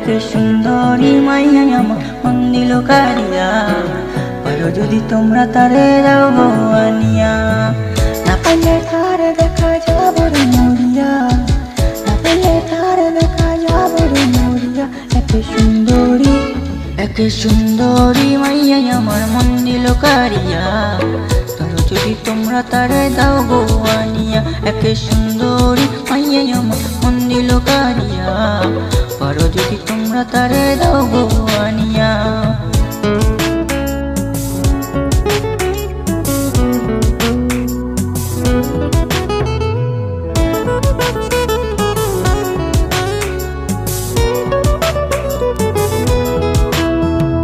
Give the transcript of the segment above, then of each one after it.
একে সুন্দরী মাইয়া আমার মন দিল কারিয়া, পারো যদি তোমরা তারে দাও গো আনিয়া। না পাইলে তারে দেখা যাব রে মরিয়া, না পাইলে তারে দেখা যাব রে মরিয়া। একে সুন্দরী মাইয়া আমার মন দিল কারিয়া, পারো যদি তোমরা তারে দাও গো আনিয়া। একে সুন্দরী মাইয়া আমার মন দিল কারিয়া, পারো যদি তোমরা তারে দাও গো আনিয়া।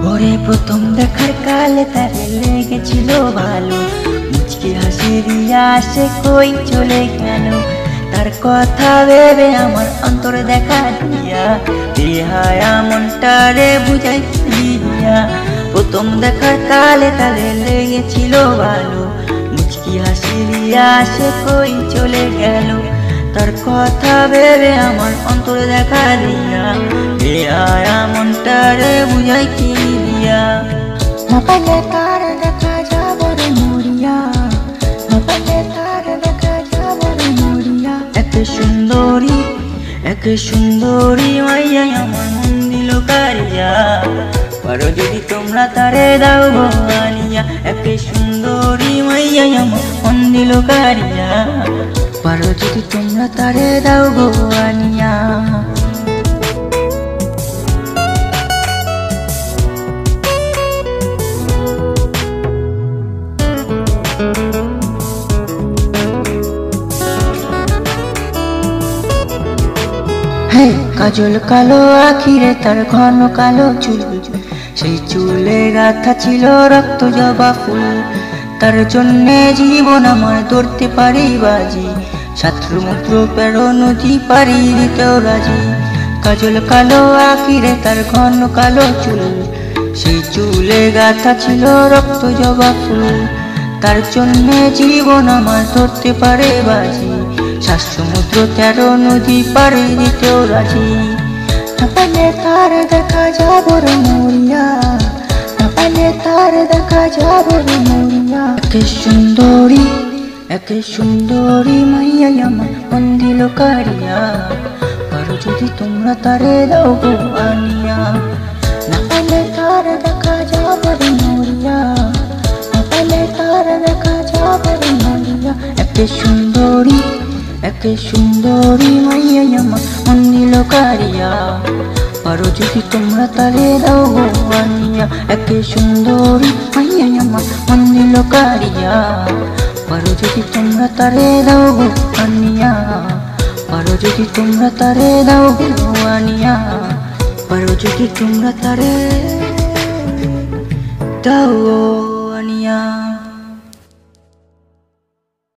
ওরে প্রথম দেখার কালে তারে লেগেছিল ভালো, মুচকি হাসি দিয়া সে কই চলে গেল। তার কথা ভেবে আমার অন্তর দেখা দিয়া, বেহায়া মনটারে বুঝাই দিয়া। প্রথম দেখার কালে তারে লেগেছিল ভালো, মুচকি হাসি দিয়া সে কই চলে গেল। তার কথা ভেবে আমার অন্তর দেখা দিয়া, বেহায়া মনটারে বুঝাই দিয়া। না পাইলে তার দেখা যাব রে মরিয়া, না পাইলে তার দেখা যাব রে মরিয়া। একে সুন্দরী মাইয়া আমার মন দিল কারিয়া, পারো যদি তোমরা তারে দাও গো আনিয়া। একে সুন্দরী মাইয়া আমার মন দিল কারিয়া, পারো যদি তোমরা তারে দাও গো আনিয়া। কাজল কালো আখিরে তার ঘন কালো চুল, সেই চুলে গাঁথা ছিল রক্ত জবা ফুল। তার জন্যে জীবন আমার ধরতে পারি বাজি, সাতসমুদ্র পেরো নদী পারি দিতেও রাজি। কাজল কালো আখিরে তার ঘন কালো চুল, সেই চুলে গাঁথা ছিল রক্ত জবা ফুল। তার জন্যে জীবন আমার ধরতে পারে বাজি, সাত সমুদ্র 13 নদী পাড়ি দিতেও রাজি। না পাইলে তার দেখা যাব রে মরিয়া, না পাইলে তার দেখা যাব রে মরিয়া। একে সুন্দরী মাইয়া আমার মন দিল কারিয়া, পারো যদি তোমরা তারে দাও গো আনিয়া। না পাইলে তার দেখা যাব রে মরিয়া, না পাইলে তার দেখা যাব রে মরিয়া। একে সুন্দরী মাইয়া আমার মন দিল কারিয়া, পারো যদি তোমরা তারে দাও গো আনিয়া। একে সুন্দরী মাইয়া আমার মন দিল কারিয়া, পারো যদি তোমরা তারে দাও গো আনিয়া। পারো যদি তোমরা তারে দাও গো আনিয়া, পারো যদি তোমরা তারে দাও গো আনিয়া।